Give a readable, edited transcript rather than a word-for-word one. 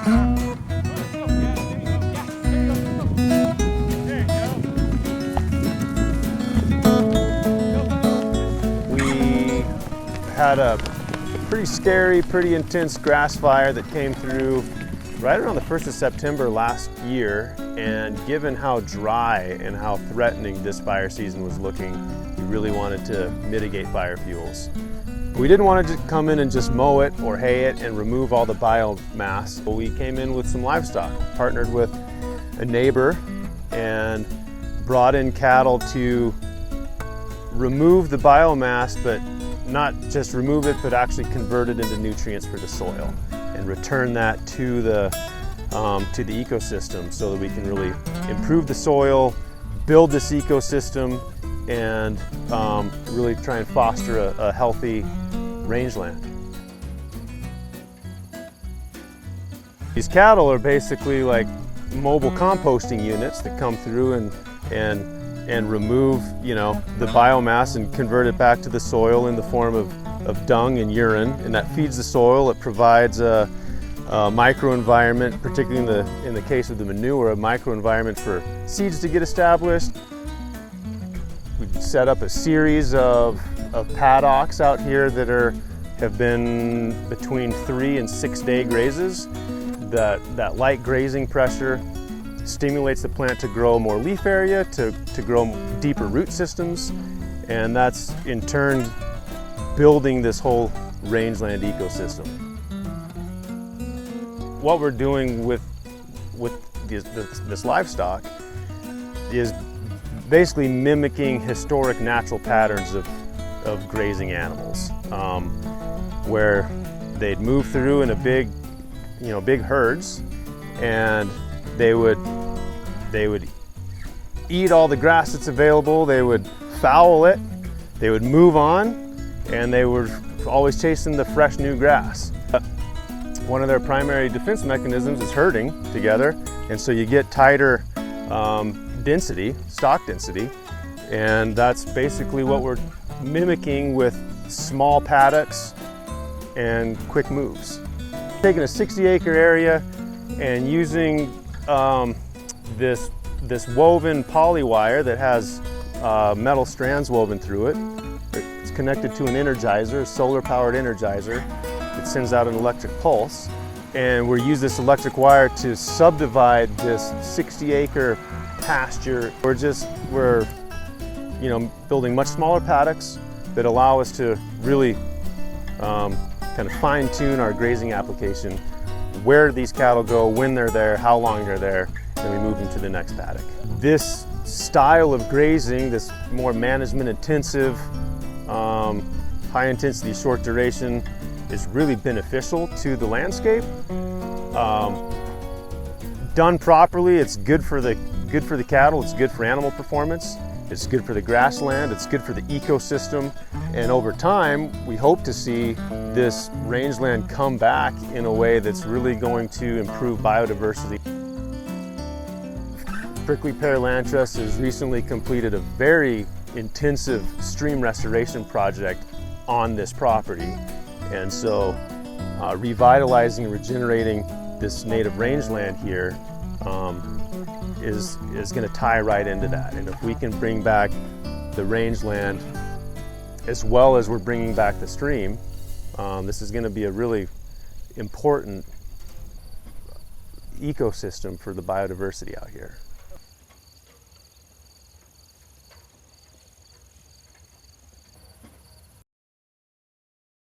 We had a pretty scary, pretty intense grass fire that came through right around the 1st of September last year, and given how dry and how threatening this fire season was looking, we really wanted to mitigate fire fuels. We didn't want to just come in and just mow it or hay it and remove all the biomass. We came in with some livestock, partnered with a neighbor and brought in cattle to remove the biomass, but not just remove it, but actually convert it into nutrients for the soil and return that to the ecosystem so that we can really improve the soil, build this ecosystem, and really try and foster a healthy rangeland. These cattle are basically like mobile composting units that come through and remove, you know, the biomass and convert it back to the soil in the form of dung and urine, and that feeds the soil. It provides a microenvironment, particularly in the case of the manure, a microenvironment for seeds to get established. We've set up a series of paddocks out here that have been between 3 and 6 day grazes. That light grazing pressure stimulates the plant to grow more leaf area, to grow deeper root systems, and that's in turn building this whole rangeland ecosystem. What we're doing with this livestock is basically mimicking historic natural patterns of grazing animals, where they'd move through in a big herds, and they would eat all the grass that's available, they would foul it, they would move on, and they were always chasing the fresh new grass. One of their primary defense mechanisms is herding together, and so you get tighter density, stock density, and that's basically what we're mimicking with small paddocks and quick moves. Taking a 60-acre area and using this woven poly wire that has metal strands woven through it. It's connected to an energizer, a solar-powered energizer. It sends out an electric pulse, and we use this electric wire to subdivide this 60-acre pasture. We're building much smaller paddocks that allow us to really kind of fine-tune our grazing application, where these cattle go, when they're there, how long they're there, and we move them to the next paddock. This style of grazing, this more management intensive, high intensity, short duration, is really beneficial to the landscape. Done properly, it's good for the cattle, it's good for animal performance, it's good for the grassland, it's good for the ecosystem, and over time we hope to see this rangeland come back in a way that's really going to improve biodiversity. Prickly pear lantras has recently completed a very intensive stream restoration project on this property, and so revitalizing and regenerating this native rangeland here is going to tie right into that. And if we can bring back the rangeland as well as we're bringing back the stream, this is going to be a really important ecosystem for the biodiversity out here.